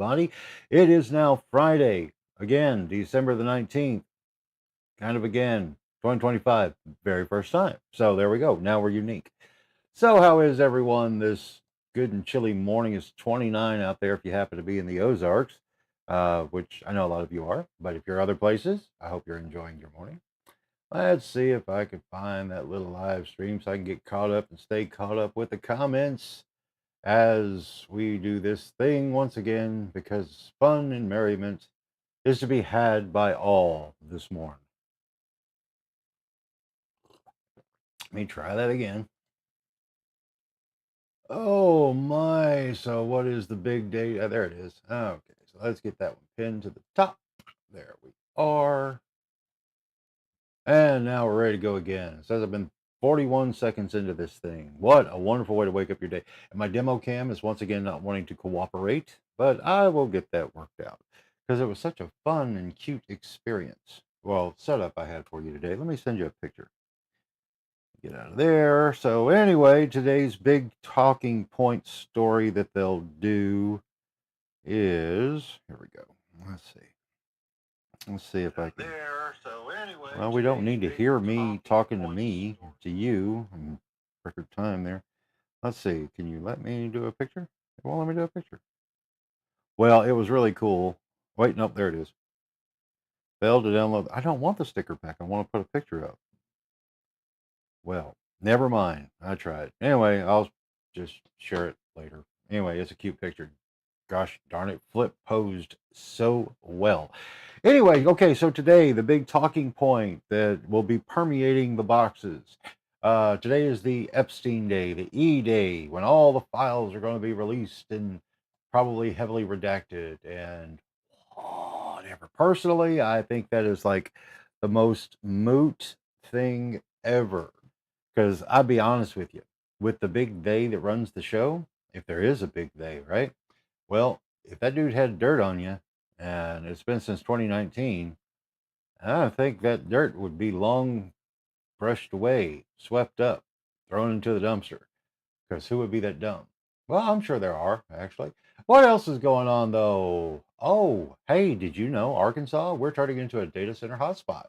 everybody. It is now Friday, again, December the 19th, kind of again, 2025, very first time. So there we go. Now we're unique. So, how is everyone this good and chilly morning? It's 29 out there if you happen to be in the Ozarks, which I know a lot of you are. But if you're other places, I hope you're enjoying your morning. Let's see if I can find that little live stream so I can get caught up and stay caught up with the comments as we do this thing once again because fun and merriment is to be had by all this morning. Let me try that again. Oh my, so what is the big day? There it is. Okay, so let's get that one pinned to the top. There we are. And now we're ready to go again. It says I've been 41 seconds into this thing. What a wonderful way to wake up your day. And my demo cam is once again not wanting to cooperate, but I will get that worked out because it was such a fun and cute experience. Well, setup I had for you today. Let me send you a picture. Get out of there. So anyway, today's big talking point story that they'll do is, here we go. Let's see if I can. Well, we don't need to hear me talking to me, to you, in record time there. Let's see. Can you let me do a picture? It won't let me do a picture. Well, it was really cool. Wait, nope, there it is. Failed to download. I don't want the sticker pack. I want to put a picture up. Well, never mind. I tried. Anyway, I'll just share it later. Anyway, it's a cute picture. Gosh darn it, Flip posed so well. Anyway, okay, so today the big talking point that will be permeating the boxes. Today is the Epstein Day, the E Day, when all the files are going to be released and probably heavily redacted and whatever. Personally, I think that is like the most moot thing ever. Because I'll be honest with you, with the big they that runs the show, if there is a big they, right? Well, if that dude had dirt on you, and it's been since 2019, I think that dirt would be long brushed away, swept up, thrown into the dumpster. Because who would be that dumb? Well, I'm sure there are, actually. What else is going on, though? Oh, hey, did you know Arkansas? We're turning into a data center hotspot.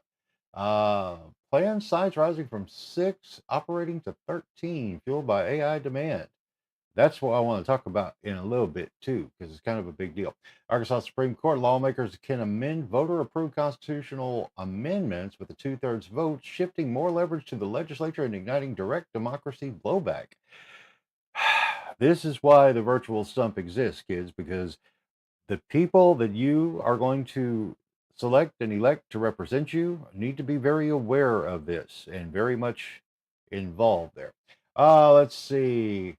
Planned sites rising from 6 operating to 13, fueled by AI demand. That's what I want to talk about in a little bit too, because it's kind of a big deal. Arkansas Supreme Court lawmakers can amend voter-approved constitutional amendments with a two-thirds vote, shifting more leverage to the legislature and igniting direct democracy blowback. This is why the virtual stump exists, kids, because the people that you are going to select and elect to represent you need to be very aware of this and very much involved there. Let's see.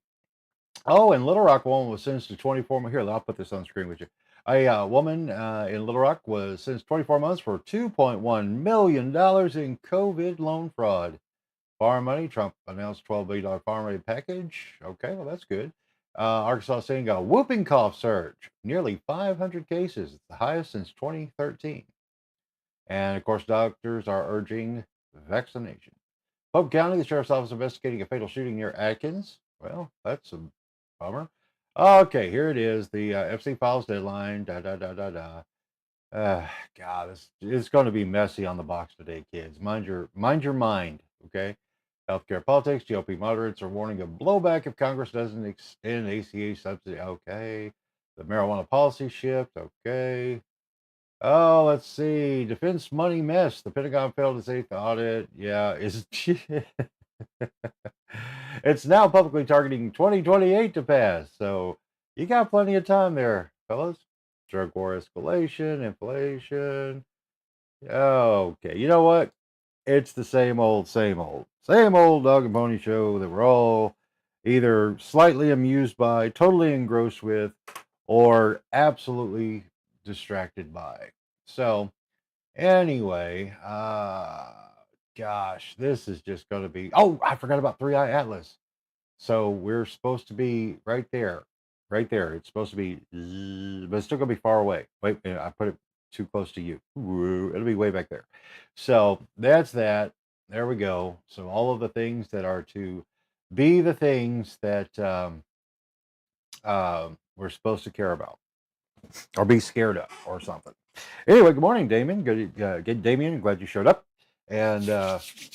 Oh, in Little Rock, one was sentenced to 24 months. Here, I'll put this on the screen with you. A woman in Little Rock was sentenced 24 months for $2.1 million in COVID loan fraud. Farm money. Trump announced $12 billion farm aid package. Okay, well, that's good. Arkansas seeing a whooping cough surge, nearly 500 cases. It's the highest since 2013. And of course, doctors are urging vaccination. Polk County, the sheriff's office investigating a fatal shooting near Atkins. Well, that's a bummer. Okay, here it is. The FC files deadline. Da da da da da. God, it's going to be messy on the box today, kids. Mind your mind. Okay. Healthcare politics. GOP moderates are warning of blowback if Congress doesn't extend ACA subsidy. Okay. The marijuana policy shift. Okay. Oh, let's see. Defense money mess. The Pentagon failed its eighth audit. Yeah, is it's now publicly targeting 2028 to pass. So you got plenty of time there, fellas. Drug war escalation, inflation. Okay, you know what? It's the same old dog and pony show that we're all either slightly amused by, totally engrossed with, or absolutely distracted by. So, anyway, gosh, this is just going to be. Oh, I forgot about Three Eye Atlas. So we're supposed to be right there, right there. It's supposed to be, but it's still going to be far away. Wait, I put it too close to you. It'll be way back there. So that's that. There we go. So all of the things that are to be the things that we're supposed to care about. or be scared of or something. Anyway, good morning, Damien. Good, Damien. Glad you showed up. And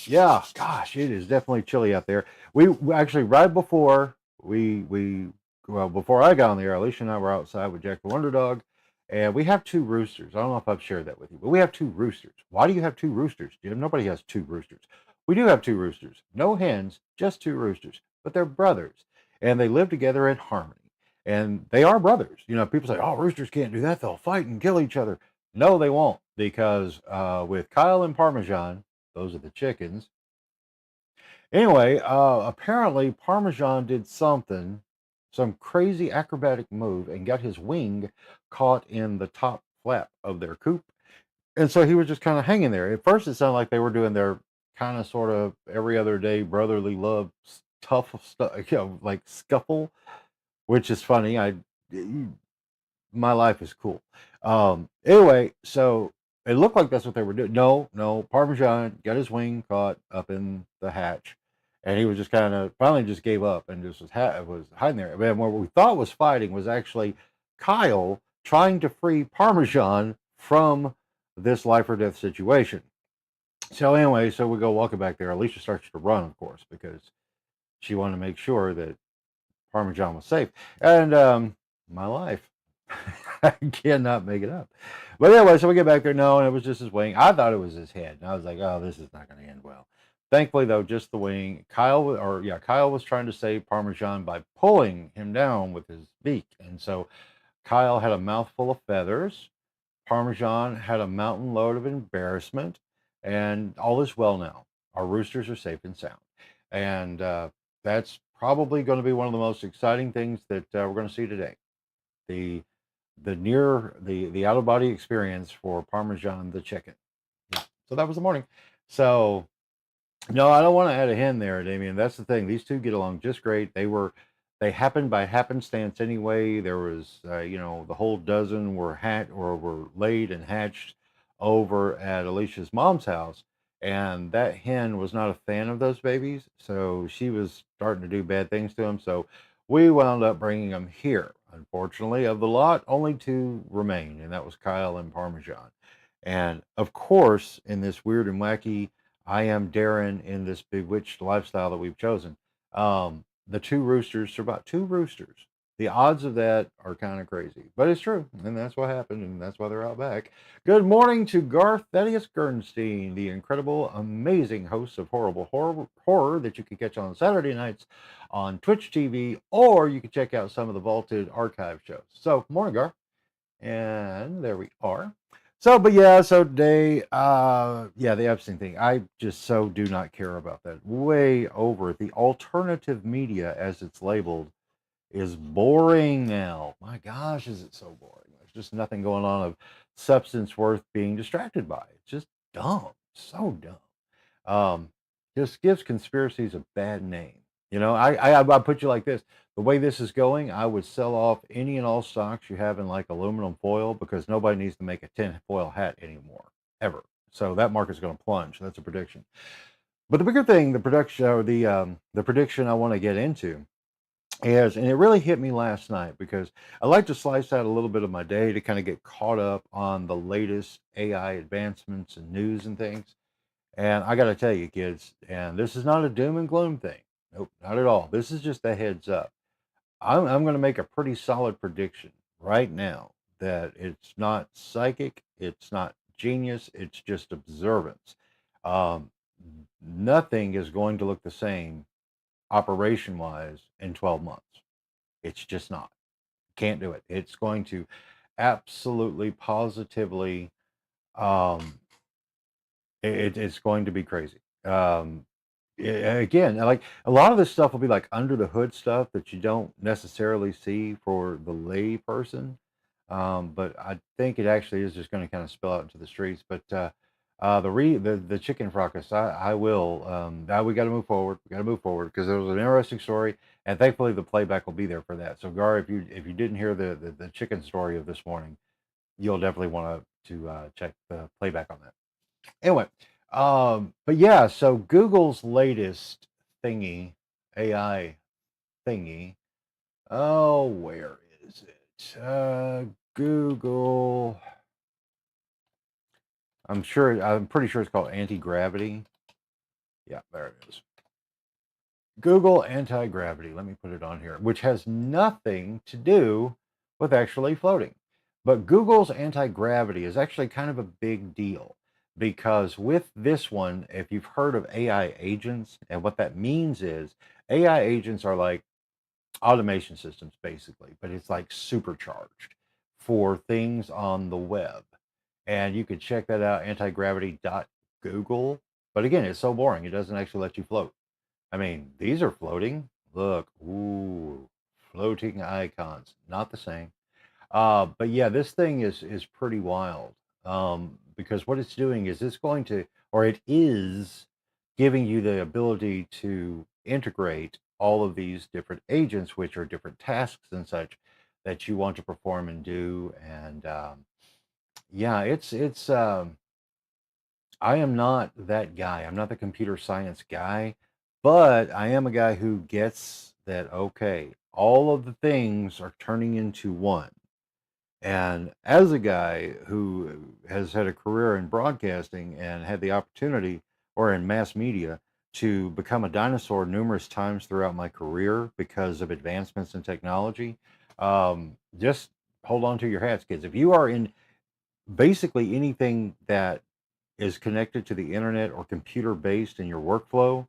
yeah, gosh, it is definitely chilly out there. We actually right before before I got on the air, Alicia and I were outside with Jack the Wonder Dog, and we have two roosters. I don't know if I've shared that with you, but we have two roosters. Why do you have two roosters, Jim? Nobody has two roosters. We do have two roosters, no hens, just two roosters, but they're brothers, and they live together in harmony. And they are brothers. You know, people say, "Oh, roosters can't do that; they'll fight and kill each other." No, they won't, because with Kyle and Parmesan, those are the chickens. Anyway, apparently Parmesan did some crazy acrobatic move, and got his wing caught in the top flap of their coop, and so he was just kind of hanging there. At first, it sounded like they were doing their kind of sort of every other day brotherly love tough stuff, like scuffle, which is funny. My life is cool. Anyway, so it looked like that's what they were doing. No, no, Parmesan got his wing caught up in the hatch, and he was just kind of finally just gave up and just was hiding there. And what we thought was fighting was actually Kyle trying to free Parmesan from this life or death situation. So anyway, so we go walking back there. Alicia starts to run, of course, because she wanted to make sure that Parmesan was safe. And my life. I cannot make it up. But anyway, so we get back there. No, and it was just his wing. I thought it was his head. And I was like, oh, this is not going to end well. Thankfully, though, just the wing. Kyle was trying to save Parmesan by pulling him down with his beak. And so Kyle had a mouthful of feathers. Parmesan had a mountain load of embarrassment. And all is well now. Our roosters are safe and sound. And that's probably going to be one of the most exciting things that we're going to see today. The out of body experience for Parmesan the chicken. Yeah. So that was the morning. So no, I don't want to add a hen there, Damien. That's the thing. These two get along just great. They happened by happenstance anyway. There was the whole dozen were laid and hatched over at Alicia's mom's house. And that hen was not a fan of those babies, so she was starting to do bad things to them. So we wound up bringing them here. Unfortunately, of the lot, only two remain, and that was Kyle and Parmesan. And of course, in this weird and wacky, I am Darren in this bewitched lifestyle that we've chosen. The two roosters survived. Two roosters. The odds of that are kind of crazy, but it's true, and that's what happened, and that's why they're out back. Good morning to Garth Thaddeus Gernstein, the incredible, amazing host of Horrible Horror that you can catch on Saturday nights on Twitch TV, or you can check out some of the vaulted archive shows. So, morning, Garth. And there we are. So, but yeah, so today, the Epstein thing, I just so do not care about that. Way over. The alternative media, as it's labeled, is boring now. My gosh, is it so boring? There's just nothing going on of substance worth being distracted by. It's just dumb. So dumb. Just gives conspiracies a bad name. I put you like this. The way this is going, I would sell off any and all stocks you have in like aluminum foil, because nobody needs to make a tin foil hat anymore, ever. So that market's going to plunge. That's a prediction. But the bigger thing, the prediction I want to get into is, and it really hit me last night, because I like to slice out a little bit of my day to kind of get caught up on the latest AI advancements and news and things. And I got to tell you, kids, and this is not a doom and gloom thing. Nope, not at all. This is just a heads up. I'm going to make a pretty solid prediction right now that it's not psychic, it's not genius, it's just observance. Nothing is going to look the same operation wise in 12 months. It's just not. Can't do it. It's going to absolutely, positively, it's going to be crazy. Again, like a lot of this stuff will be like under the hood stuff that you don't necessarily see for the lay person. But I think it actually is just going to kind of spill out into the streets. But the chicken fracas, I will. We got to move forward. We got to move forward, because there was an interesting story, and thankfully the playback will be there for that. So Gar, if you didn't hear the chicken story of this morning, you'll definitely want to check the playback on that. Anyway, but yeah, so Google's latest thingy, AI thingy. Oh, where is it? Google. I'm pretty sure it's called anti-gravity. Yeah, there it is. Google anti-gravity. Let me put it on here, which has nothing to do with actually floating. But Google's anti-gravity is actually kind of a big deal because with this one, if you've heard of AI agents, and what that means is AI agents are like automation systems basically, but it's like supercharged for things on the web. And you could check that out, antigravity.google. But again, it's so boring, it doesn't actually let you float. I mean, these are floating. Look, ooh, floating icons, not the same. But yeah, this thing is pretty wild. Because what it's doing is it's going to, or it is giving you the ability to integrate all of these different agents, which are different tasks and such that you want to perform and do. And yeah, it's I am not that guy. I'm not the computer science guy, but I am a guy who gets that, okay, all of the things are turning into one. And as a guy who has had a career in broadcasting and had the opportunity, or in mass media, to become a dinosaur numerous times throughout my career because of advancements in technology, just hold on to your hats, kids. If you are in basically anything that is connected to the internet or computer based in your workflow,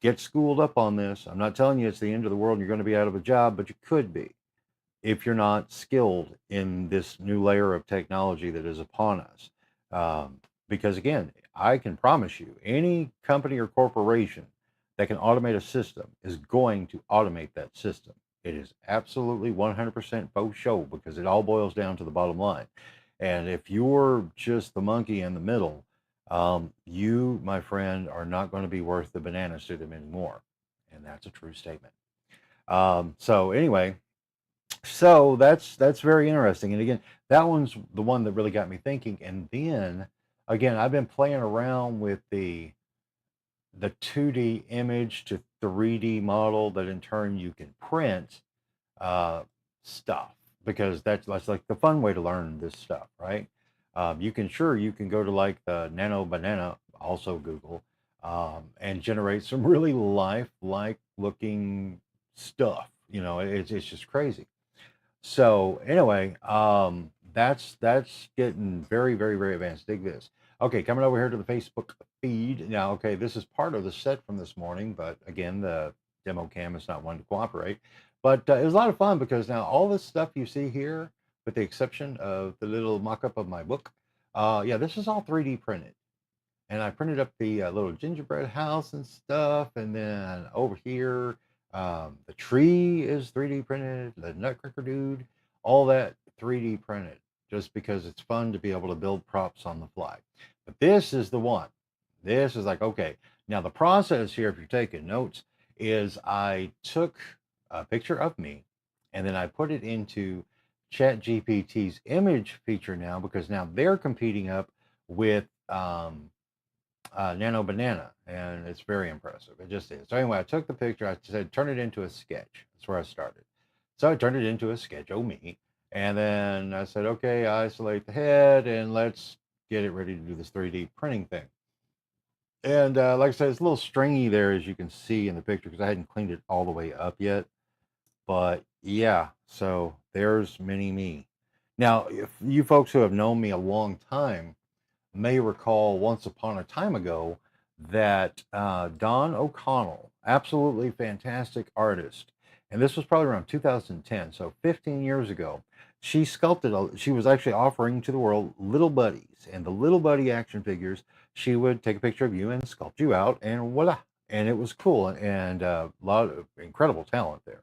get schooled up on this. I'm not telling you it's the end of the world and you're going to be out of a job, but you could be if you're not skilled in this new layer of technology that is upon us. Because again, I can promise you, any company or corporation that can automate a system is going to automate that system. It is absolutely 100% both show because it all boils down to the bottom line. And if you're just the monkey in the middle, you, my friend, are not going to be worth the bananas to them anymore. And that's a true statement. So anyway, so that's very interesting. And again, that one's the one that really got me thinking. And then again, I've been playing around with the 2D image to 3D model that in turn you can print uh, stuff because that's like the fun way to learn this stuff, right? You can go to like the Nano Banana, also Google, and generate some really lifelike looking stuff. You know, it's just crazy. So anyway, that's getting very, very, very advanced. Dig this. Okay, coming over here to the Facebook feed. Now, okay, this is part of the set from this morning, but again, the demo cam is not one to cooperate. But it was a lot of fun because now all this stuff you see here, with the exception of the little mock-up of my book, yeah, this is all 3D printed. And I printed up the little gingerbread house and stuff. And then over here, the tree is 3D printed, the Nutcracker dude, all that 3D printed, just because it's fun to be able to build props on the fly. But this is the one. This is like, okay, now the process here, if you're taking notes, is I took a picture of me and then I put it into ChatGPT's image feature now because now they're competing up with Nano Banana, and it's very impressive. It just is. So anyway, I took the picture. I said, turn it into a sketch. That's where I started. So I turned it into a sketch, oh me. And then I said, okay, isolate the head and let's get it ready to do this 3D printing thing. And like I said, it's a little stringy there, as you can see in the picture, because I hadn't cleaned it all the way up yet. But yeah, so there's mini me. Now, if you folks who have known me a long time may recall once upon a time ago that Dawn O'Connell, absolutely fantastic artist, and this was probably around 2010, so 15 years ago, she was actually offering to the world Little Buddies, and the Little Buddy action figures, she would take a picture of you and sculpt you out, and voila. And it was cool and a lot of incredible talent there.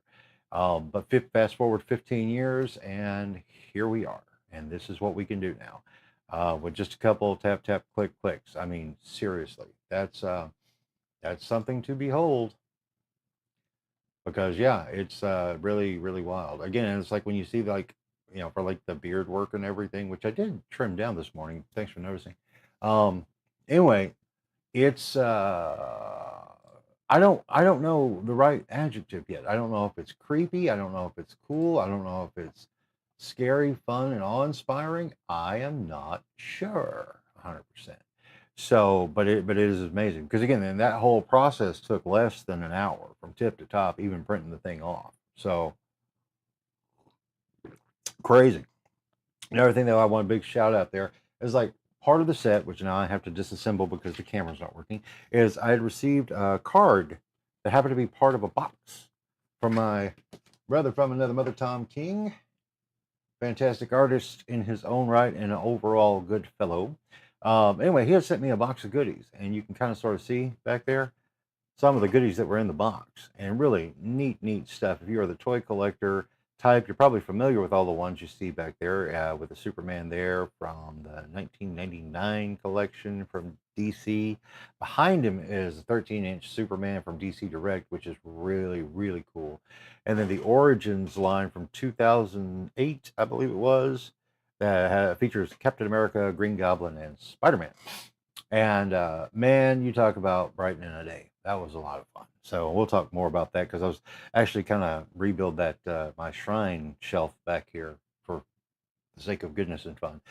But fast forward 15 years, and here we are. And this is what we can do now with just a couple of tap tap click clicks. I mean, seriously, that's something to behold because yeah, it's really really wild. Again, it's like when you see like for like the beard work and everything, which I did trim down this morning. Thanks for noticing. Um, anyway, it's I don't know the right adjective yet. I don't know if it's creepy. I don't know if it's cool. I don't know if it's scary, fun, and awe-inspiring? I am not sure 100%. So, but it is amazing because again, then that whole process took less than an hour from tip to top, even printing the thing off. So crazy. Another thing that I want a big shout out there is like part of the set, which now I have to disassemble because the camera's not working, is I had received a card that happened to be part of a box from my brother from another mother, Tom King. Fantastic artist in his own right and an overall good fellow. Anyway, he had sent me a box of goodies, and you can kind of sort of see back there some of the goodies that were in the box, and really neat stuff. If you're the toy collector type, you're probably familiar with all the ones you see back there, with the Superman there from the 1999 collection from DC. Behind him is a 13-inch Superman from DC Direct, which is really cool. And then the Origins line from 2008, I believe it was, that features Captain America, Green Goblin, and Spider-Man. And man, you talk about brightening a day. That was a lot of fun. So we'll talk more about that because I was actually kind of rebuild that my shrine shelf back here for the sake of goodness and fun.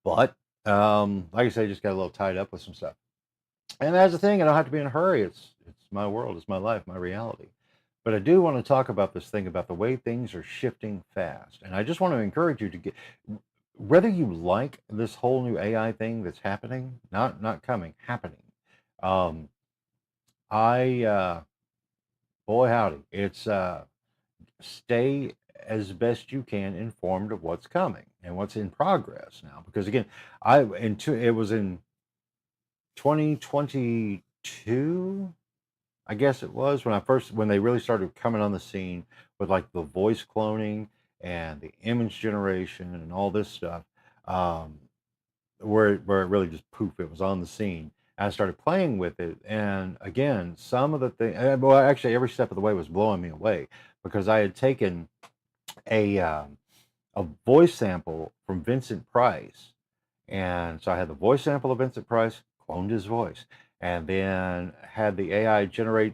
But like I say, just got a little tied up with some stuff. And that's the thing. I don't have to be in a hurry. It's my world. It's my life. My reality. But I do want to talk about this thing about the way things are shifting fast. And I just want to encourage you to get, whether you like this whole new AI thing that's happening, not coming, happening. I boy howdy, it's stay as best you can informed of what's coming and what's in progress now. Because again, it was in 2022, I guess it was when they really started coming on the scene with like the voice cloning and the image generation and all this stuff, um, where it really just poof, it was on the scene. I started playing with it, and again, some of the things, well, actually, every step of the way was blowing me away because I had taken a voice sample from Vincent Price, and so I had the voice sample of Vincent Price, cloned his voice, and then had the AI generate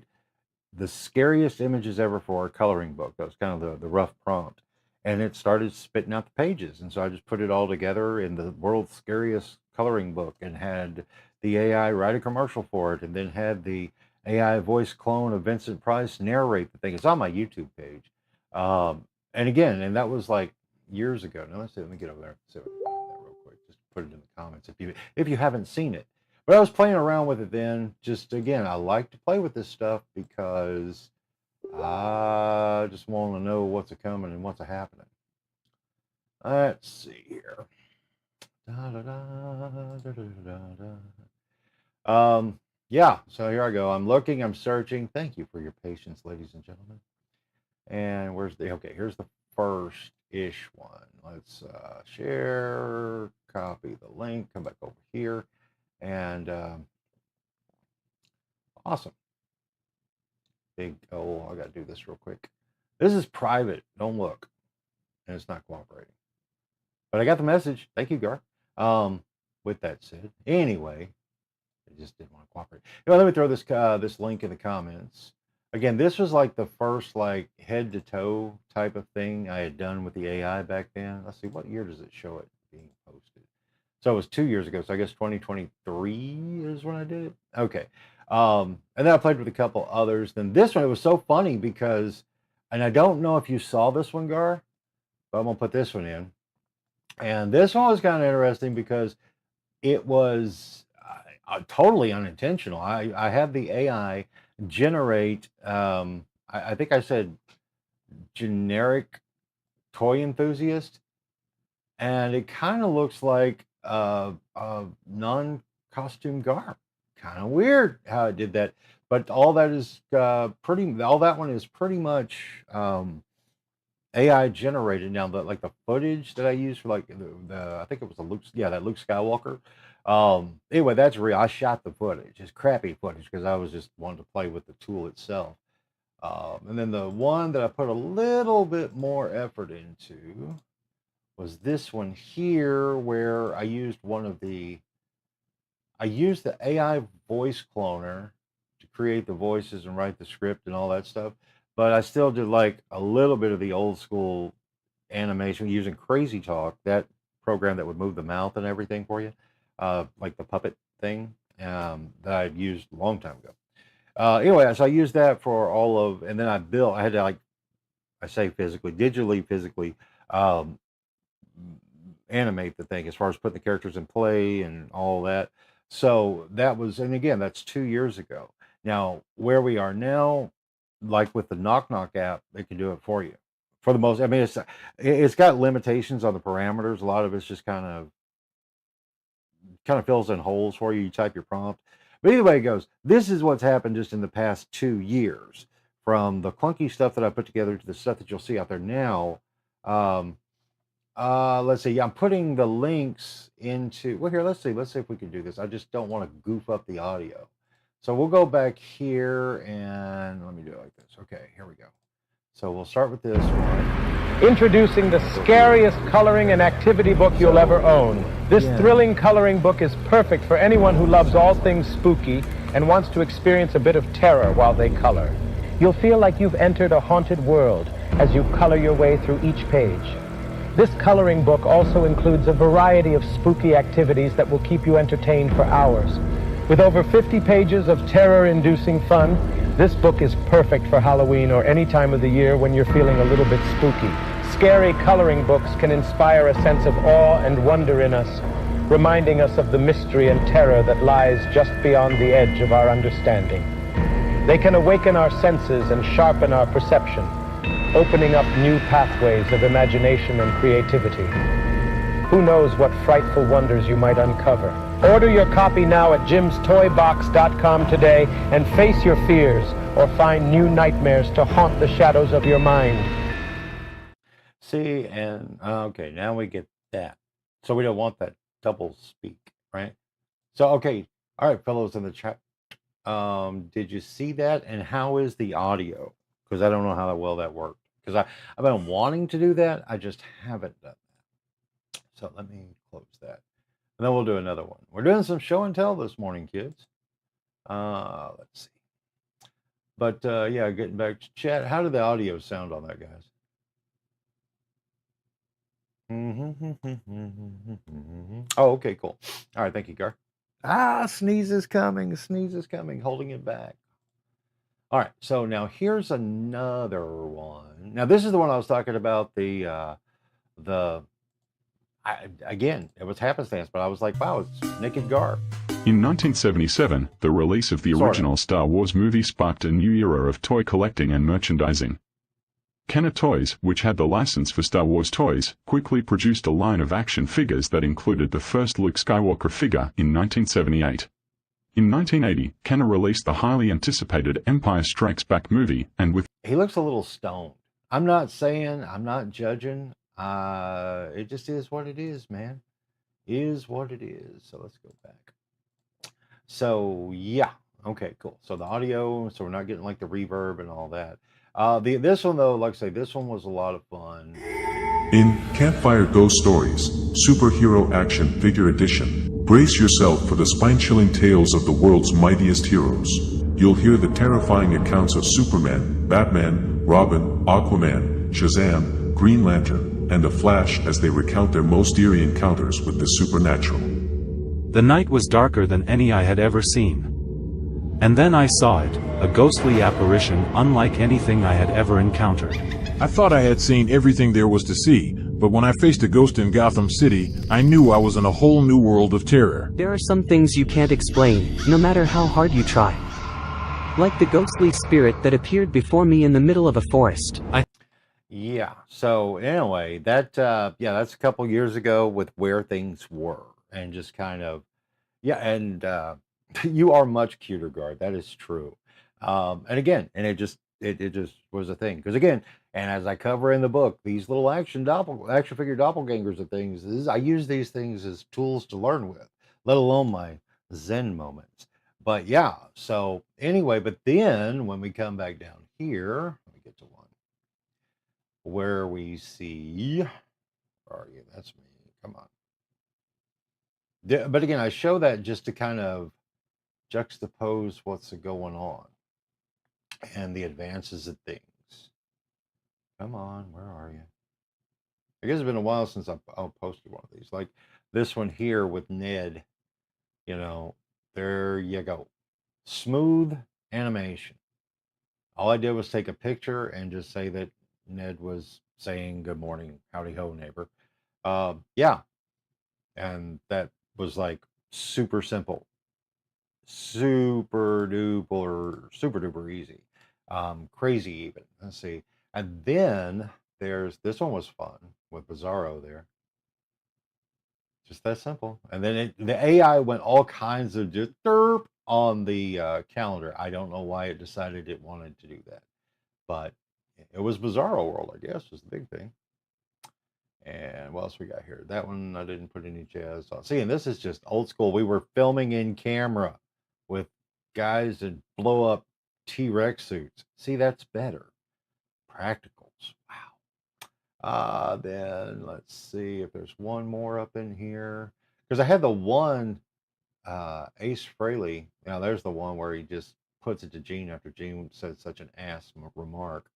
the scariest images ever for a coloring book. That was kind of the rough prompt. And it started spitting out the pages. And so I just put it all together in the world's scariest coloring book and had the AI write a commercial for it and then had the AI voice clone of Vincent Price narrate the thing. It's on my YouTube page. And again, and that was like years ago. Now let's see, let me get over there and see if I can find that real quick. Just put it in the comments if you haven't seen it. But I was playing around with it then. Just again, I like to play with this stuff because I just want to know what's a coming and what's a happening. Let's see here. Yeah, so here I go. I'm looking, I'm searching. Thank you for your patience, ladies and gentlemen. And okay, here's the first-ish one. Let's share, copy the link, come back over here. And awesome. I got to do this real quick. This is private. Don't look. And it's not cooperating. But I got the message. Thank you, Gar. With that said, anyway, I just didn't want to cooperate. Let me throw this link in the comments. Again, this was like the first like head to toe type of thing I had done with the AI back then. Let's see, what year does it show it being posted? So it was 2 years ago. So I guess 2023 is when I did it. Okay. And then I played with a couple others. Then this one, it was so funny because, and I don't know if you saw this one, Gar, but I'm gonna put this one in. And this one was kind of interesting because it was totally unintentional. I had the AI generate, I think I said generic toy enthusiast, and it kind of looks like a non-costume garb. Kind of weird how it did that, but all that one is pretty much AI generated. Now, like the footage that I used for like I think it was that Luke Skywalker. Anyway, that's real. I shot the footage. It's crappy footage because I was just wanting to play with the tool itself. And then the one that I put a little bit more effort into was this one here, where I used the AI voice cloner to create the voices and write the script and all that stuff. But I still did like a little bit of the old school animation using Crazy Talk, that program that would move the mouth and everything for you, like the puppet thing that I'd used a long time ago. Anyway, so I used that for all of, and then I had to, like I say, digitally, physically um, animate the thing as far as putting the characters in play and all that. So that was, and again, that's 2 years ago. Now, where we are now, like with the Knock Knock app, they can do it for you for the most. I mean, it's got limitations on the parameters. A lot of it's just kind of fills in holes for you. You type your prompt. But either way it goes, this is what's happened just in the past 2 years, from the clunky stuff that I put together to the stuff that you'll see out there now. Um, let's see. I'm putting the links into. Well, here. Let's see. Let's see if we can do this. I just don't want to goof up the audio, so we'll go back here and let me do it like this. Okay, here we go. So we'll start with this one. Introducing the scariest coloring and activity book you'll ever own. This thrilling coloring book is perfect for anyone who loves all things spooky and wants to experience a bit of terror while they color. You'll feel like you've entered a haunted world as you color your way through each page. This coloring book also includes a variety of spooky activities that will keep you entertained for hours. With over 50 pages of terror-inducing fun, this book is perfect for Halloween or any time of the year when you're feeling a little bit spooky. Scary coloring books can inspire a sense of awe and wonder in us, reminding us of the mystery and terror that lies just beyond the edge of our understanding. They can awaken our senses and sharpen our perception, opening up new pathways of imagination and creativity. Who knows what frightful wonders you might uncover? Order your copy now at jimstoybox.com today and face your fears or find new nightmares to haunt the shadows of your mind. See, and okay, now we get that. So we don't want that double speak, right? So, okay. All right, fellows in the chat. Did you see that? And how is the audio? Because I don't know how well that worked. Because I've been wanting to do that. I just haven't done that. So let me close that. And then we'll do another one. We're doing some show and tell this morning, kids. Let's see. But yeah, getting back to chat. How did the audio sound on that, guys? Oh, okay, cool. All right, thank you, Gar. Sneeze is coming. Sneeze is coming. Holding it back. All right, so now here's another one. Now this is the one I was talking about. Again, it was happenstance, but I was like, wow, it's Naked Gar. In 1977, the release of the original Star Wars movie sparked a new era of toy collecting and merchandising. Kenner Toys, which had the license for Star Wars toys, quickly produced a line of action figures that included the first Luke Skywalker figure in 1978. In 1980, Kenner released the highly anticipated Empire Strikes Back movie, and with... He looks a little stoned. I'm not saying, I'm not judging. It just is what it is, man. Is what it is. So let's go back. So yeah, okay, cool. So the audio, so we're not getting like the reverb and all that. This one though, like I say, this one was a lot of fun. In Campfire Ghost Stories, Superhero Action Figure Edition, brace yourself for the spine-chilling tales of the world's mightiest heroes. You'll hear the terrifying accounts of Superman, Batman, Robin, Aquaman, Shazam, Green Lantern, and the Flash as they recount their most eerie encounters with the supernatural. The night was darker than any I had ever seen. And then I saw it, a ghostly apparition unlike anything I had ever encountered. I thought I had seen everything there was to see, but when I faced a ghost in Gotham City, I knew I was in a whole new world of terror. There are some things you can't explain, no matter how hard you try. Like the ghostly spirit that appeared before me in the middle of a forest. Yeah, so anyway, that that's a couple years ago with where things were, and just kind of, yeah, and you are much cuter, Guard. That is true. And again, and it just was a thing. Because again, and as I cover in the book, these little action figure doppelgangers and things, I use these things as tools to learn with, let alone my Zen moments. But yeah, so anyway, but then when we come back down here, let me get to one where we see, where are you? That's me. Come on. But again, I show that just to kind of juxtapose what's going on and the advances of things. Come on, where are you? I guess it's been a while since I've posted one of these. Like this one here with Ned, you know, there you go. Smooth animation. All I did was take a picture and just say that Ned was saying good morning, howdy ho, neighbor. Yeah. And that was like super simple, super duper easy, crazy even. Let's see. And then there's this one was fun with Bizarro there. Just that simple. And then the AI went all kinds of just derp on the calendar. I don't know why it decided it wanted to do that, but it was Bizarro World, I guess, was the big thing. And what else we got here? That one I didn't put any jazz on. See, and this is just old school. We were filming in camera with guys that blow up T-Rex suits. See, that's better. Practicals. Wow. Then let's see if there's one more up in here. Because I had the one Ace Frehley. Now there's the one where he just puts it to Gene after Gene said such an ass remark.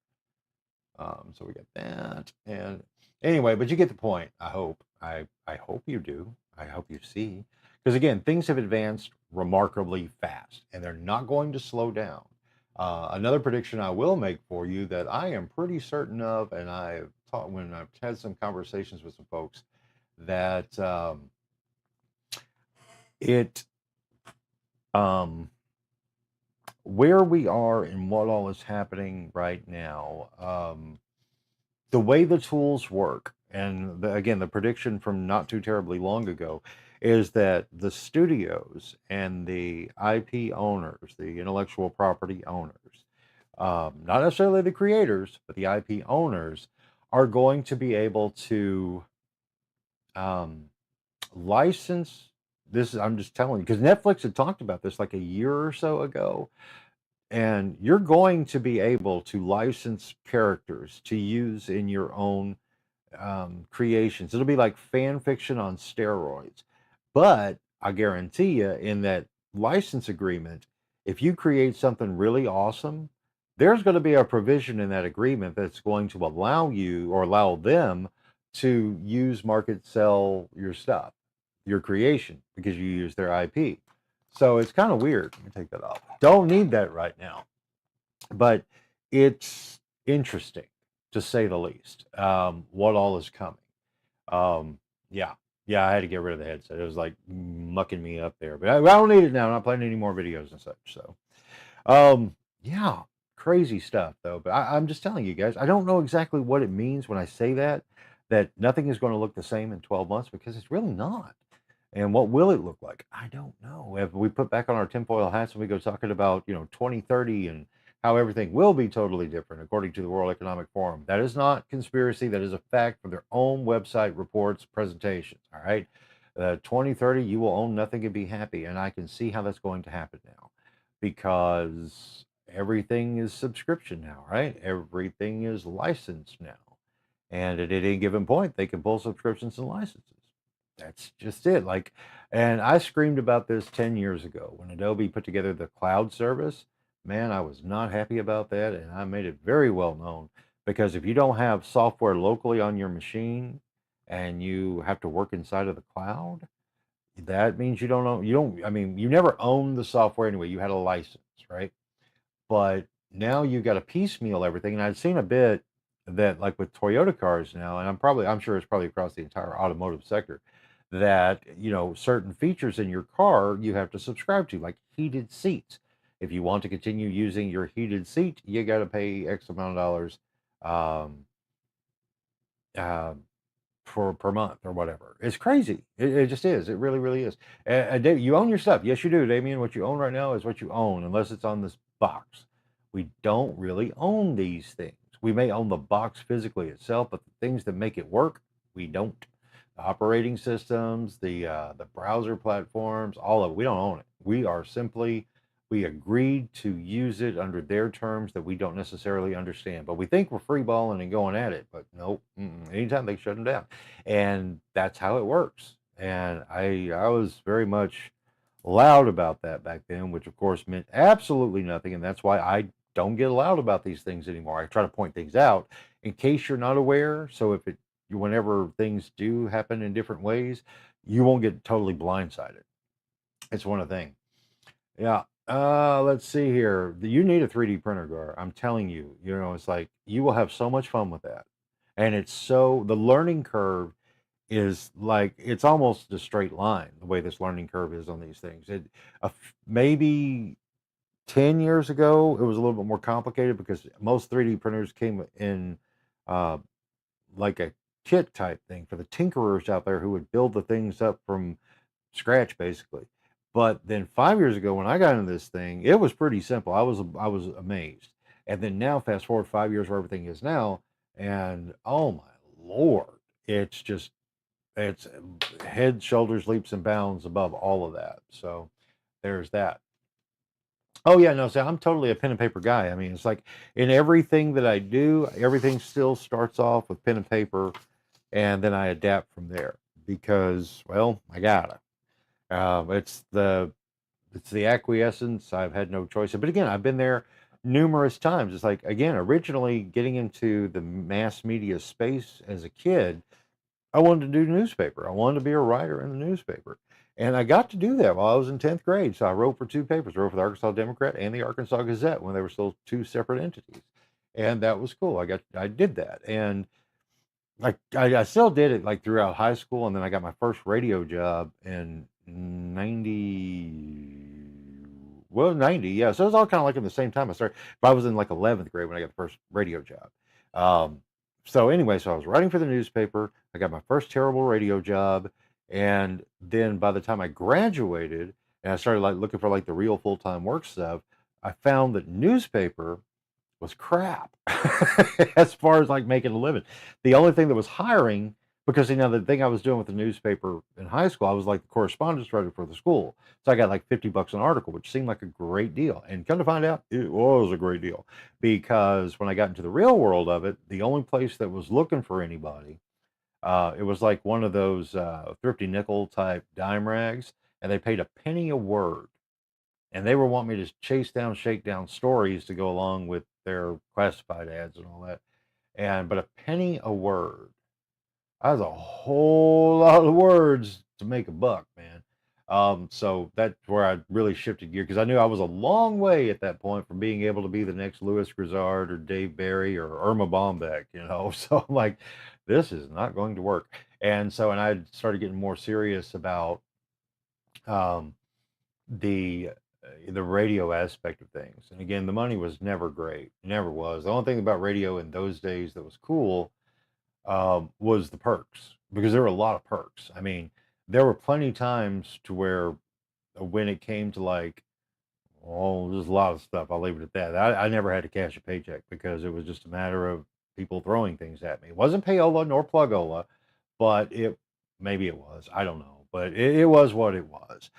So we got that. And anyway, but you get the point. I hope. I hope you do. I hope you see. Because again, things have advanced remarkably fast, and they're not going to slow down. Another prediction I will make for you that I am pretty certain of, and I've taught when I've had some conversations with some folks, that where we are and what all is happening right now, the way the tools work, and again, the prediction from not too terribly long ago is that the studios and the IP owners, the intellectual property owners, not necessarily the creators, but the IP owners, are going to be able to license this. I'm just telling you, because Netflix had talked about this like a year or so ago. And you're going to be able to license characters to use in your own creations. It'll be like fan fiction on steroids. But I guarantee you, in that license agreement, if you create something really awesome, there's going to be a provision in that agreement that's going to allow you or allow them to use, market, sell your stuff, your creation, because you use their IP. So it's kind of weird. Let me take that off. Don't need that right now. But it's interesting, to say the least, what all is coming. Yeah, I had to get rid of the headset. It was like mucking me up there. But I don't need it now. I'm not playing any more videos and such. So, yeah, crazy stuff, though. But I'm just telling you guys, I don't know exactly what it means when I say that nothing is going to look the same in 12 months, because it's really not. And what will it look like? I don't know. If we put back on our tinfoil hats and we go talking about, 2030 and how everything will be totally different according to the World Economic Forum. That is not conspiracy. That is a fact from their own website reports, presentations. All right. 2030, you will own nothing and be happy. And I can see how that's going to happen now, because everything is subscription now, right? Everything is licensed now. And at any given point, they can pull subscriptions and licenses. That's just it. Like, and I screamed about this 10 years ago when Adobe put together the cloud service. Man, I was not happy about that, and I made it very well known, because if you don't have software locally on your machine and you have to work inside of the cloud, that means you don't own, I mean, you never owned the software anyway. You had a license, right? But now you got to piecemeal everything. And I'd seen a bit that, like with Toyota cars now, and I'm sure it's probably across the entire automotive sector, that certain features in your car you have to subscribe to, like heated seats. If you want to continue using your heated seat, you got to pay X amount of dollars for per month or whatever. It's crazy. It just is. It really, really is. Dave, you own your stuff. Yes, you do, Damien. What you own right now is what you own, unless it's on this box. We don't really own these things. We may own the box physically itself, but the things that make it work, we don't. The operating systems, the browser platforms, all of it, we don't own it. We agreed to use it under their terms that we don't necessarily understand, but we think we're freeballing and going at it. But nope, anytime they shut them down, and that's how it works. And I was very much loud about that back then, which of course meant absolutely nothing, and that's why I don't get loud about these things anymore. I try to point things out in case you're not aware. So if it whenever things do happen in different ways, you won't get totally blindsided. It's one of the things. Yeah. Let's see here. You need a 3D printer, Gar. I'm telling you, it's like you will have so much fun with that. And the learning curve is like, it's almost a straight line, the way this learning curve is on these things. Maybe 10 years ago, it was a little bit more complicated because most 3D printers came in uh, like a kit type thing for the tinkerers out there who would build the things up from scratch, basically. But then 5 years ago, when I got into this thing, it was pretty simple. I was amazed. And then now, fast forward 5 years where everything is now, and oh my lord, it's head, shoulders, leaps and bounds above all of that. So there's that. Oh yeah, no, so I'm totally a pen and paper guy. I mean, it's like in everything that I do, everything still starts off with pen and paper, and then I adapt from there because, well, I gotta. It's the acquiescence. I've had no choice. But again, I've been there numerous times. It's like, again, originally getting into the mass media space as a kid, I wanted to do newspaper. I wanted to be a writer in the newspaper. And I got to do that while I was in 10th grade. So I wrote for two papers. I wrote for the Arkansas Democrat and the Arkansas Gazette when they were still two separate entities. And that was cool. I did that. And I still did it like throughout high school. And then I got my first radio job in 90. Yeah. So it was all kind of like in the same time I started. But I was in like 11th grade when I got the first radio job. So anyway, so I was writing for the newspaper. I got my first terrible radio job. And then by the time I graduated and I started like looking for like the real full-time work stuff, I found that newspaper was crap as far as like making a living. The only thing that was hiring, because the thing I was doing with the newspaper in high school, I was like the correspondence writer for the school. So I got like $50 an article, which seemed like a great deal. And come to find out, it was a great deal because when I got into the real world of it, the only place that was looking for anybody, it was like one of those thrifty nickel type dime rags, and they paid a penny a word. And they were wanting me to chase down, shake down stories to go along with their classified ads and all that. But a penny a word. That was a whole lot of words to make a buck, man. So that's where I really shifted gear because I knew I was a long way at that point from being able to be the next Louis Grizzard or Dave Barry or Irma Bombeck, So I'm like, this is not going to work. And I started getting more serious about um, the radio aspect of things. And again, the money was never great, never was. The only thing about radio in those days that was cool was the perks because there were a lot of perks. I mean, there were plenty of times to where when it came to like, oh, there's a lot of stuff. I'll leave it at that. I never had to cash a paycheck because it was just a matter of people throwing things at me. It wasn't payola nor plugola, but maybe it was. I don't know, but it was what it was.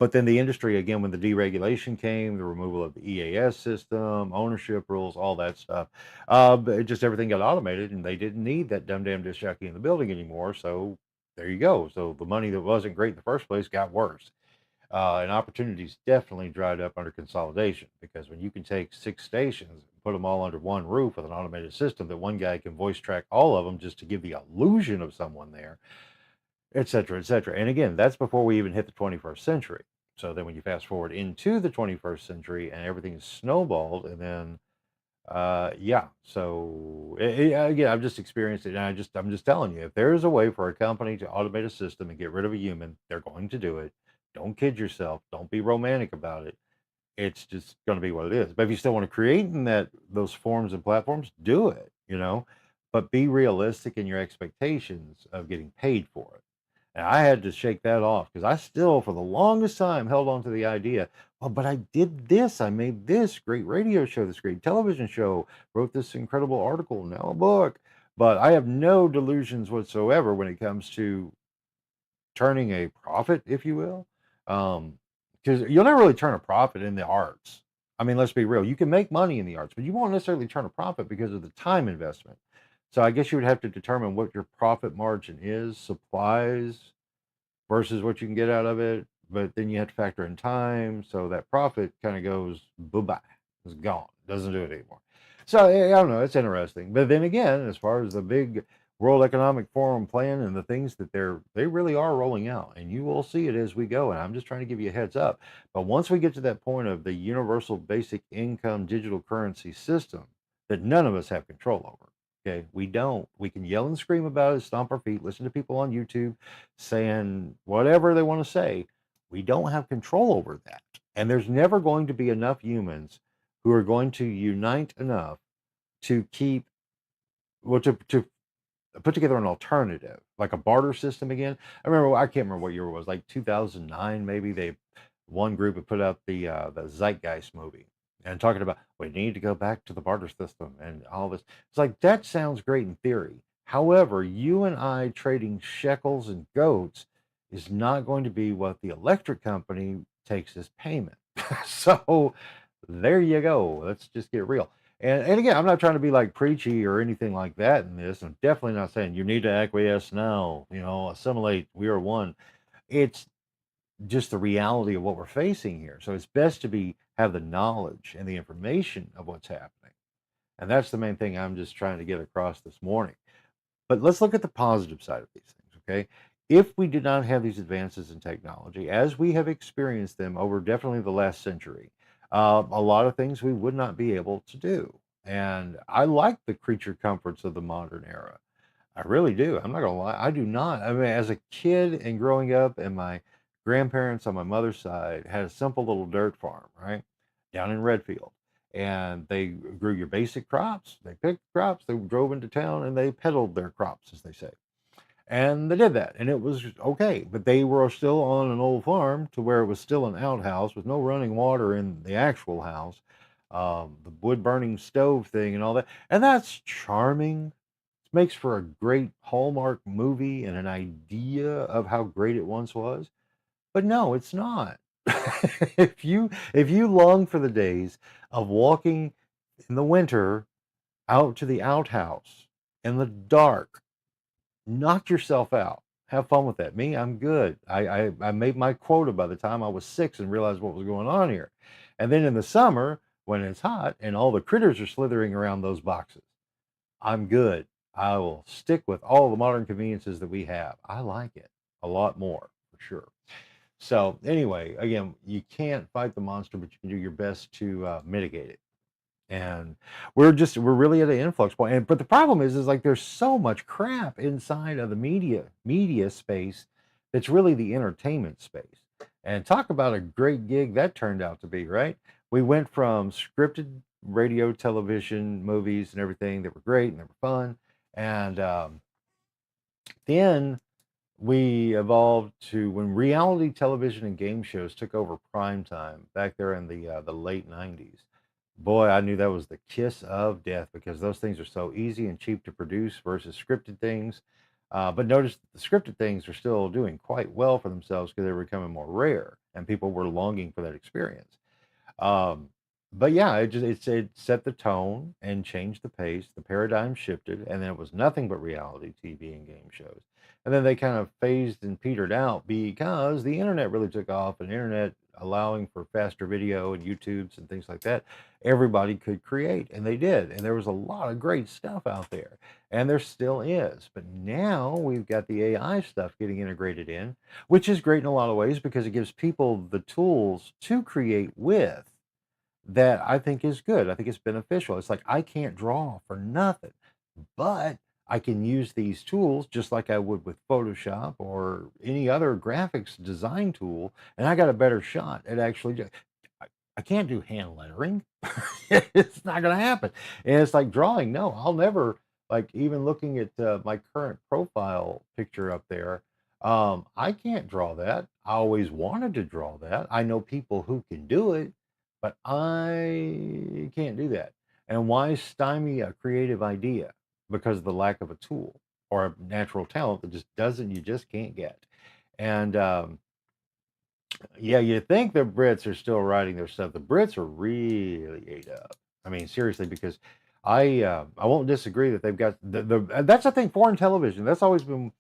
But then the industry, again, when the deregulation came, the removal of the EAS system, ownership rules, all that stuff, everything got automated and they didn't need that dumb damn disc jockey in the building anymore. So there you go. So the money that wasn't great in the first place got worse. And opportunities definitely dried up under consolidation because when you can take 6 stations and put them all under one roof with an automated system that one guy can voice track all of them just to give the illusion of someone there, et cetera, et cetera. And again, that's before we even hit the 21st century. So then when you fast forward into the 21st century and everything's snowballed, and then, yeah. So again, I've just experienced it, and I'm just telling you, if there is a way for a company to automate a system and get rid of a human, they're going to do it. Don't kid yourself. Don't be romantic about it. It's just going to be what it is. But if you still want to create in those forms and platforms, do it. But be realistic in your expectations of getting paid for it. And I had to shake that off because I still, for the longest time, held on to the idea, well, but I did this. I made this great radio show, this great television show, wrote this incredible article, now a book. But I have no delusions whatsoever when it comes to turning a profit, if you will. Because you'll never really turn a profit in the arts. I mean, let's be real. You can make money in the arts, but you won't necessarily turn a profit because of the time investment. So I guess you would have to determine what your profit margin is, supplies versus what you can get out of it. But then you have to factor in time. So that profit kind of goes bye-bye. It's gone. Doesn't do it anymore. So I don't know. It's interesting. But then again, as far as the big World Economic Forum plan and the things that they really are rolling out, and you will see it as we go. And I'm just trying to give you a heads up. But once we get to that point of the universal basic income digital currency system that none of us have control over, okay, we don't. We can yell and scream about it, stomp our feet, listen to people on YouTube saying whatever they want to say. We don't have control over that, and there's never going to be enough humans who are going to unite enough to keep, well, to put together an alternative, like a barter system again. I can't remember what year it was, like 2009 maybe. One group had put out the Zeitgeist movie and talking about we need to go back to the barter system and all this. It's like that sounds great in theory. However, you and I trading shekels and goats is not going to be what the electric company takes as payment. So there you go. Let's just get real. And again, I'm not trying to be like preachy or anything like that in this. I'm definitely not saying you need to acquiesce now, assimilate, we are one. It's just the reality of what we're facing here. So it's best to have the knowledge and the information of what's happening. And that's the main thing I'm just trying to get across this morning. But let's look at the positive side of these things, okay? If we did not have these advances in technology, as we have experienced them over definitely the last century, a lot of things we would not be able to do. And I like the creature comforts of the modern era. I really do. I'm not gonna lie. I do not. I mean, as a kid and growing up, and my grandparents on my mother's side had a simple little dirt farm, right, down in Redfield. And they grew your basic crops. They picked crops. They drove into town and they peddled their crops, as they say. And they did that, and it was okay. But they were still on an old farm to where it was still an outhouse with no running water in the actual house, the wood burning stove thing and all that. And that's charming. It makes for a great Hallmark movie and an idea of how great it once was. But no, it's not. If you long for the days of walking in the winter out to the outhouse in the dark, knock yourself out. Have fun with that. Me, I'm good. I made my quota by the time I was 6 and realized what was going on here. And then in the summer, when it's hot and all the critters are slithering around those boxes, I'm good. I will stick with all the modern conveniences that we have. I like it a lot more, for sure. So anyway, again, you can't fight the monster, but you can do your best to mitigate it. And we're really at an influx point. But the problem is like there's so much crap inside of the media space that's really the entertainment space. And talk about a great gig that turned out to be, right? We went from scripted radio, television, movies, and everything that were great and they were fun, and then we evolved to when reality television and game shows took over prime time back there in the late 90s. Boy, I knew that was the kiss of death because those things are so easy and cheap to produce versus scripted things. But notice the scripted things are still doing quite well for themselves because they were becoming more rare and people were longing for that experience. But yeah, it set the tone and changed the pace. The paradigm shifted, and then it was nothing but reality TV and game shows. And then they kind of phased and petered out because the internet really took off, and internet allowing for faster video and YouTubes and things like that. Everybody could create, and they did. And there was a lot of great stuff out there, and there still is. But now we've got the AI stuff getting integrated in, which is great in a lot of ways because it gives people the tools to create with. That I think is good. I think it's beneficial. It's like I can't draw for nothing, but I can use these tools just like I would with Photoshop or any other graphics design tool, and I got a better shot at actually. I can't do hand lettering. It's not going to happen. And it's like drawing. No, I'll never, like even looking at my current profile picture up there, I can't draw that. I always wanted to draw that. I know people who can do it, but I can't do that. And why stymie a creative idea? Because of the lack of a tool or a natural talent that you just can't get. And yeah, you think the Brits are still writing their stuff. The Brits are really ate up. I mean, seriously, because I won't disagree that they've got that's the thing. Foreign television. That's always been.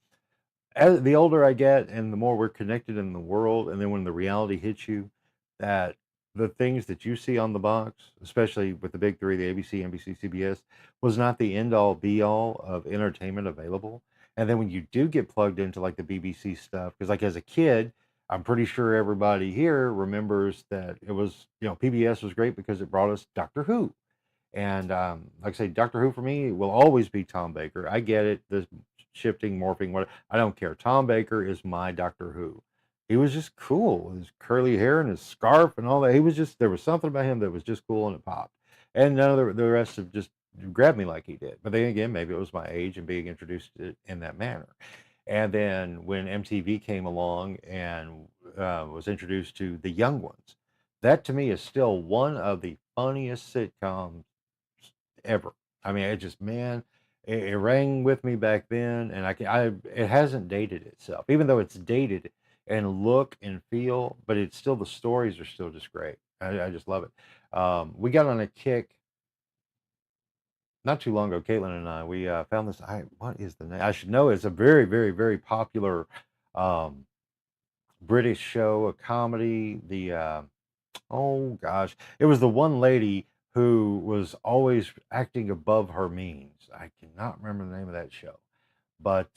As the older I get, and the more we're connected in the world, and then when the reality hits you, that the things that you see on the box, especially with the big three, the ABC, NBC, CBS, was not the end all be all of entertainment available. And then when you do get plugged into like the BBC stuff, because like as a kid, I'm pretty sure everybody here remembers that it was, PBS was great because it brought us Doctor Who. And like I say, Doctor Who for me will always be Tom Baker. I get it, the shifting, morphing, what I don't care. Tom Baker is my Doctor Who. He was just cool with his curly hair and his scarf and all that. He was just, there was something about him that was just cool and it popped. And none of the rest have just grabbed me like he did. But then again, maybe it was my age and being introduced to it in that manner. And then when MTV came along and was introduced to The Young Ones, that to me is still one of the funniest sitcoms ever. I mean, it just, man, it rang with me back then, and it hasn't dated itself, even though it's dated and look and feel, but it's still, the stories are still just great. I just love it. We got on a kick not too long ago, Caitlin and I, we found this. What is the name? I should know. It's a very, very, very popular British show, a comedy. Oh gosh, it was the one lady who was always acting above her means. I cannot remember the name of that show, but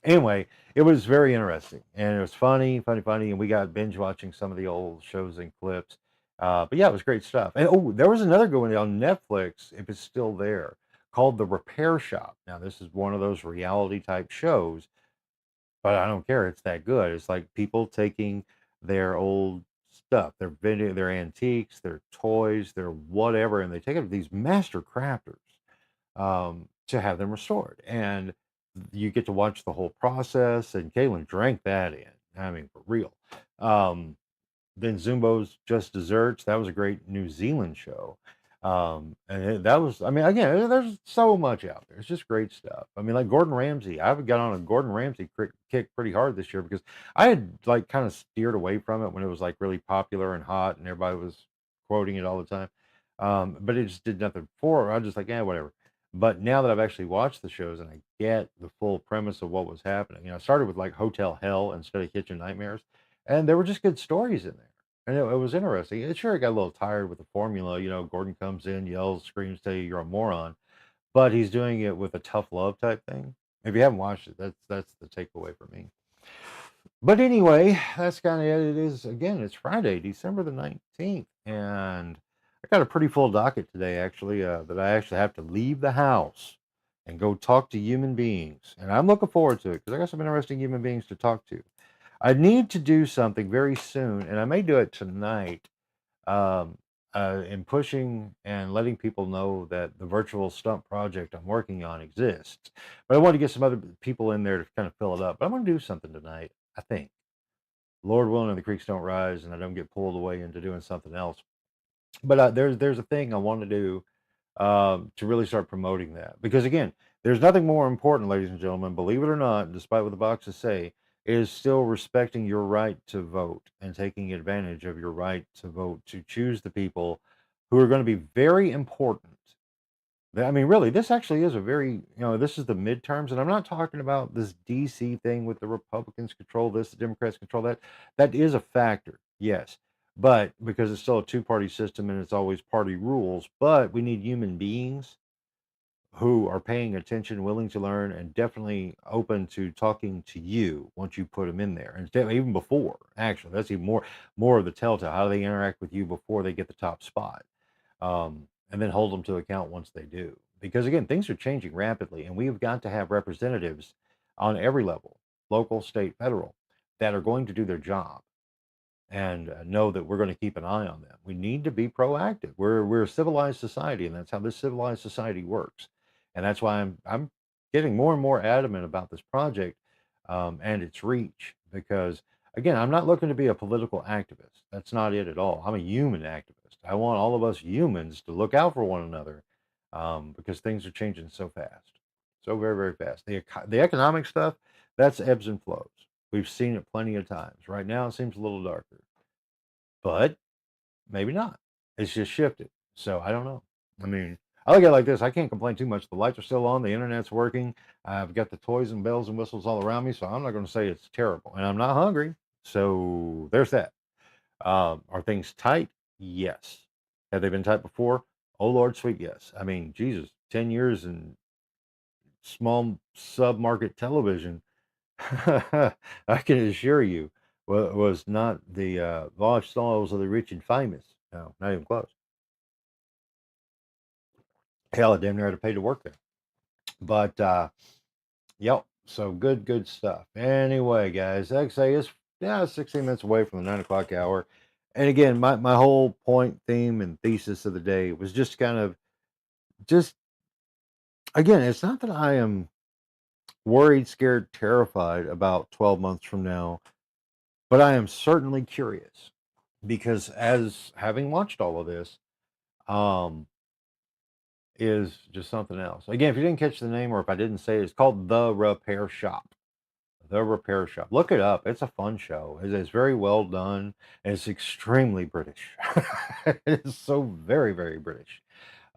anyway, it was very interesting and it was funny, and we got binge watching some of the old shows and clips. But yeah, it was great stuff. And there was another good one on Netflix, if it's still there, called The Repair Shop. Now, this is one of those reality type shows, but I don't care. It's that good. It's like people taking their old stuff, their video, their antiques, their toys, their whatever, and they take it to these master crafters to have them restored. And you get to watch the whole process. And Caitlin drank that in. I mean, for real. Then Zumbo's Just Desserts. That was a great New Zealand show. That was, I mean, again, there's so much out there. It's just great stuff. I mean, like Gordon Ramsay. I've got on a Gordon Ramsay kick pretty hard this year because I had like kind of steered away from it when it was like really popular and hot and everybody was quoting it all the time. But it just did nothing for her. I was just like, whatever. But now that I've actually watched the shows and I get the full premise of what was happening, I started with like Hotel Hell instead of Kitchen Nightmares, and there were just good stories in there. And it was interesting. It sure got a little tired with the formula. Gordon comes in, yells, screams, tell you you're a moron, but he's doing it with a tough love type thing. If you haven't watched it, that's the takeaway for me. But anyway, that's kind of it. It is, again, it's Friday, December the 19th, and I got a pretty full docket today, actually, that I actually have to leave the house and go talk to human beings. And I'm looking forward to it because I got some interesting human beings to talk to. I need to do something very soon, and I may do it tonight, in pushing and letting people know that the virtual stump project I'm working on exists. But I want to get some other people in there to kind of fill it up. But I'm going to do something tonight, I think. Lord willing, and the creeks don't rise, and I don't get pulled away into doing something else. But there's a thing I want to do to really start promoting that. Because again, there's nothing more important, ladies and gentlemen, believe it or not, despite what the boxes say, is still respecting your right to vote and taking advantage of your right to vote, to choose the people who are going to be very important. I mean, really, this actually is a very, this is the midterms, and I'm not talking about this DC thing with the Republicans control this, the Democrats control that. That is a factor, yes, but because it's still a two-party system and it's always party rules, but we need human beings who are paying attention, willing to learn, and definitely open to talking to you once you put them in there. And even before, actually, that's even more of the telltale. How do they interact with you before they get the top spot? And then hold them to account once they do. Because again, things are changing rapidly, and we've got to have representatives on every level, local, state, federal, that are going to do their job and know that we're going to keep an eye on them. We need to be proactive. We're a civilized society, and that's how this civilized society works. And that's why I'm getting more and more adamant about this project and its reach. Because again, I'm not looking to be a political activist. That's not it at all. I'm a human activist. I want all of us humans to look out for one another because things are changing so fast, so very, very fast. The economic stuff, that's ebbs and flows. We've seen it plenty of times. Right now, it seems a little darker, but maybe not. It's just shifted. So I don't know. I mean, I look at it like this. I can't complain too much. The lights are still on. The internet's working. I've got the toys and bells and whistles all around me. So I'm not going to say it's terrible. And I'm not hungry. So there's that. Are things tight? Yes. Have they been tight before? Oh Lord, sweet yes. I mean, Jesus, 10 years in small sub-market television, I can assure you, was not the lifestyles of the rich and famous. No, not even close. Hell, I damn near had to pay to work there. But yep, so good stuff. Anyway, guys, XA is 16 minutes away from the 9 o'clock hour. And again, my whole point, theme, and thesis of the day was just kind of just again, it's not that I am worried, scared, terrified about 12 months from now, but I am certainly curious because as having watched all of this, um, is just something else. Again, if you didn't catch the name or if I didn't say it, it's called The Repair Shop. The Repair Shop. Look it up. It's a fun show. It's very well done. And it's extremely British. It's so very British.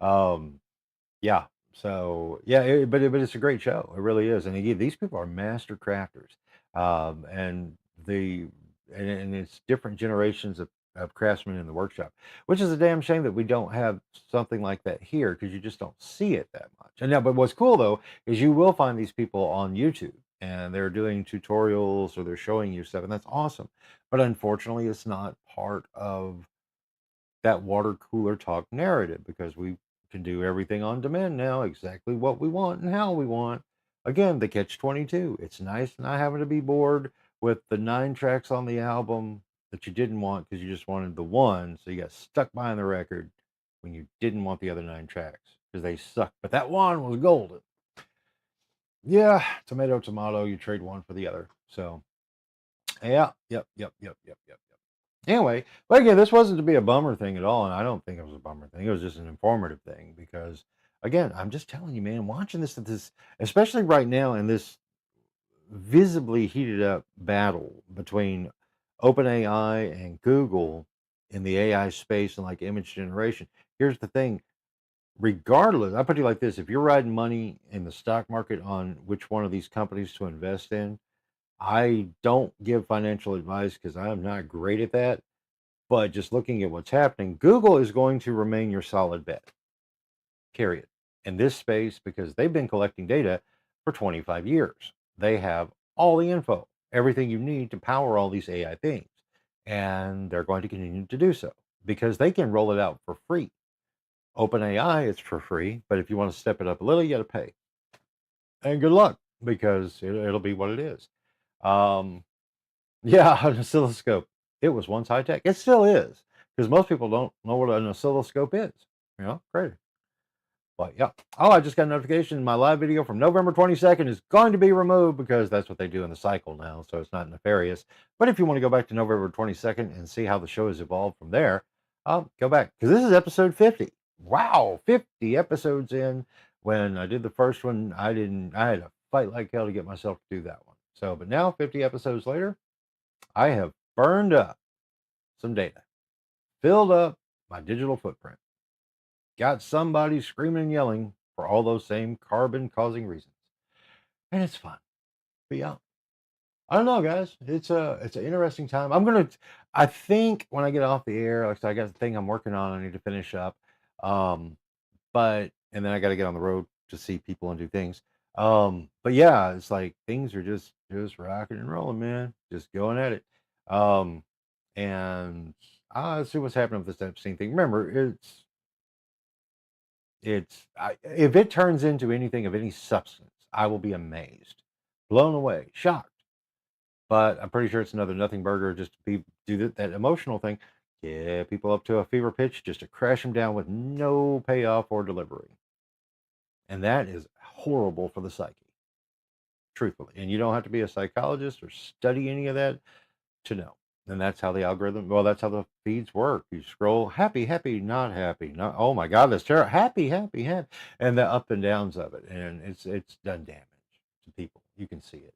Yeah. So yeah, but it's a great show. It really is. And again, these people are master crafters. And and it's different generations of craftsmen in the workshop, which is a damn shame that we don't have something like that here because you just don't see it that much. And now, but what's cool though is you will find these people on YouTube and they're doing tutorials or they're showing you stuff, and that's awesome. But unfortunately, it's not part of that water cooler talk narrative because we can do everything on demand now, exactly what we want and how we want. Again, the catch 22. It's nice not having to be bored with the 9 tracks on the album that you didn't want because you just wanted the one. So you got stuck behind the record when you didn't want the other 9 tracks because they sucked. But that one was golden. Yeah, tomato, you trade one for the other. So, yeah, yep. Anyway, but again, this wasn't to be a bummer thing at all, and I don't think it was a bummer thing. It was just an informative thing because, again, I'm just telling you, man, watching this, especially right now in this visibly heated up battle between OpenAI and Google in the AI space and like image generation. Here's the thing. Regardless, I put it like this: if you're riding money in the stock market on which one of these companies to invest in, I don't give financial advice because I'm not great at that. But just looking at what's happening, Google is going to remain your solid bet, period, in this space because they've been collecting data for 25 years. They have all the info, everything you need to power all these AI things. And they're going to continue to do so because they can roll it out for free. OpenAI, it's for free, but if you want to step it up a little, you got to pay. And good luck because it'll be what it is. Yeah, an oscilloscope. It was once high tech. It still is because most people don't know what an oscilloscope is. Crazy. But yeah. Oh, I just got a notification. My live video from November 22nd is going to be removed because that's what they do in the cycle now. So it's not nefarious. But if you want to go back to November 22nd and see how the show has evolved from there, go back because this is episode 50. Wow, 50 episodes in. When I did the first one, I had to fight like hell to get myself to do that one. So, but now 50 episodes later, I have burned up some data, filled up my digital footprint, got somebody screaming and yelling for all those same carbon causing reasons. And it's fun. But yeah, I don't know, guys. It's an interesting time. I think when I get off the air, like I got the thing I'm working on, I need to finish up. And then I got to get on the road to see people and do things. But yeah, it's like things are just rocking and rolling, man. Just going at it. And let's see what's happening with this Epstein thing. Remember, if it turns into anything of any substance, I will be amazed, blown away, shocked. But I'm pretty sure it's another nothing burger just to do that emotional thing. Yeah, people up to a fever pitch just to crash them down with no payoff or delivery. And that is horrible for the psyche, truthfully. And you don't have to be a psychologist or study any of that to know. And that's how the algorithm, that's how the feeds work. You scroll happy, not happy. Not, oh my God, that's terrible. Happy. And the up and downs of it. And it's done damage to people. You can see it.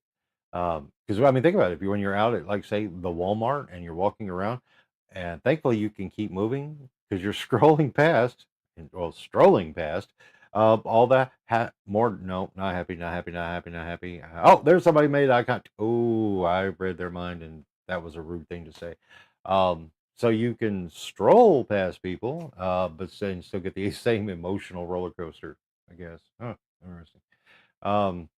Because I mean, think about it. When you're out at, like, say, the Walmart and you're walking around, and thankfully you can keep moving because you're strolling past all that not happy. Oh, there's somebody made eye contact. Oh, I read their mind, and that was a rude thing to say. so you can stroll past people, but still get the same emotional roller coaster, I guess. Huh, interesting. Um,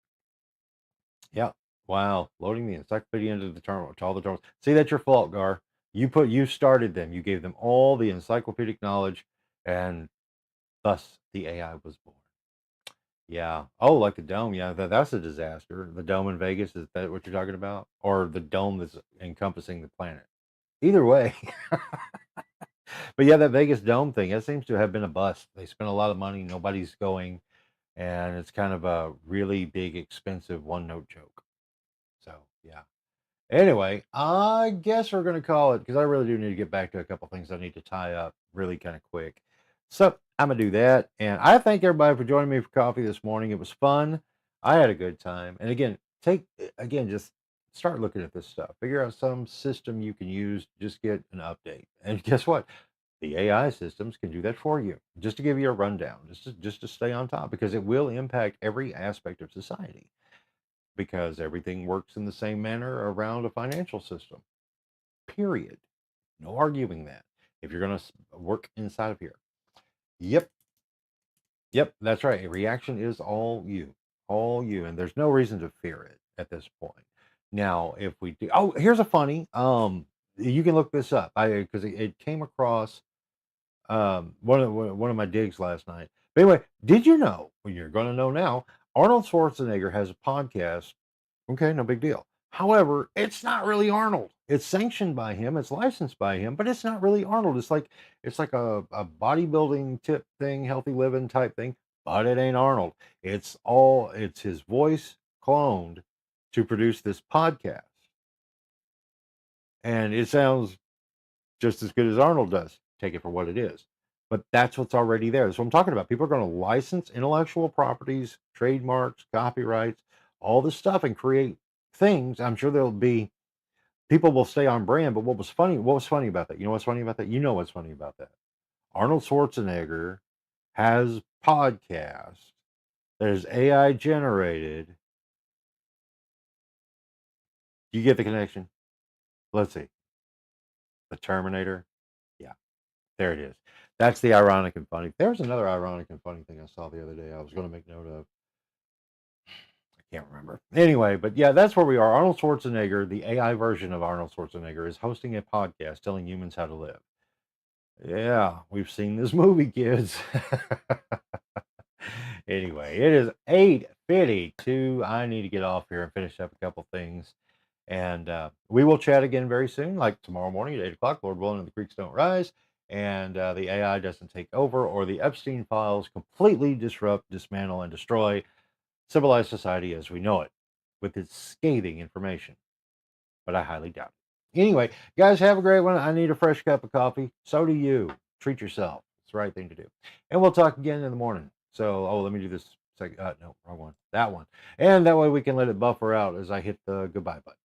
yeah. Wow. Loading the encyclopedia into the terminal to all the terminals. See, that's your fault, Gar. You started them. You gave them all the encyclopedic knowledge, and thus the AI was born. Yeah. Oh, like the dome. Yeah, that's a disaster. The dome in Vegas, is that what you're talking about? Or the dome that's encompassing the planet? Either way. But yeah, that Vegas dome thing, that seems to have been a bust. They spent a lot of money, nobody's going, and it's kind of a really big, expensive one note joke. So yeah. Anyway, I guess we're gonna call it because I really do need to get back to a couple things I need to tie up really kind of quick. So I'm gonna do that. And I thank everybody for joining me for coffee this morning. It was fun. I had a good time. And again, just start looking at this stuff. Figure out some system you can use, just get an update. And guess what? The AI systems can do that for you. Just to give you a rundown, just to stay on top, because it will impact every aspect of society, because everything works in the same manner around a financial system. Period. No arguing that. If you're going to work inside of here. Yep. Yep, that's right. A reaction is all you. All you. And there's no reason to fear it at this point. Now, if we do, oh, here's a funny, you can look this up. Because it came across one of my digs last night. But anyway, did you know? Well, you're going to know now. Arnold Schwarzenegger has a podcast. Okay, no big deal. However, it's not really Arnold. It's sanctioned by him. It's licensed by him, but it's not really Arnold. It's like a bodybuilding tip thing, healthy living type thing, but it ain't Arnold. It's his voice cloned to produce this podcast, and it sounds just as good as Arnold does. Take it for what it is. But that's what's already there. That's what I'm talking about. People are going to license intellectual properties, trademarks, copyrights, all this stuff, and create things. I'm sure there'll be people will stay on brand. But what was funny about that? You know what's funny about that? You know what's funny about that? Arnold Schwarzenegger has podcast that is AI generated. You get the connection? Let's see. The Terminator. Yeah. There it is. That's the ironic and funny. There's another ironic and funny thing I saw the other day. I was going to make note of. I can't remember. Anyway, but yeah, that's where we are. Arnold Schwarzenegger, the AI version of Arnold Schwarzenegger, is hosting a podcast telling humans how to live. Yeah, we've seen this movie, kids. Anyway, it is 8:52. I need to get off here and finish up a couple things. And we will chat again very soon, like tomorrow morning at 8 o'clock, Lord willing, and the creeks don't rise, and the AI doesn't take over, or the Epstein files completely disrupt, dismantle, and destroy civilized society as we know it with its scathing information. But I highly doubt it. Anyway, guys, have a great one. I need a fresh cup of coffee. So do you. Treat yourself. It's the right thing to do. And we'll talk again in the morning. So, let me do this second. No, wrong one. That one. And that way we can let it buffer out as I hit the goodbye button.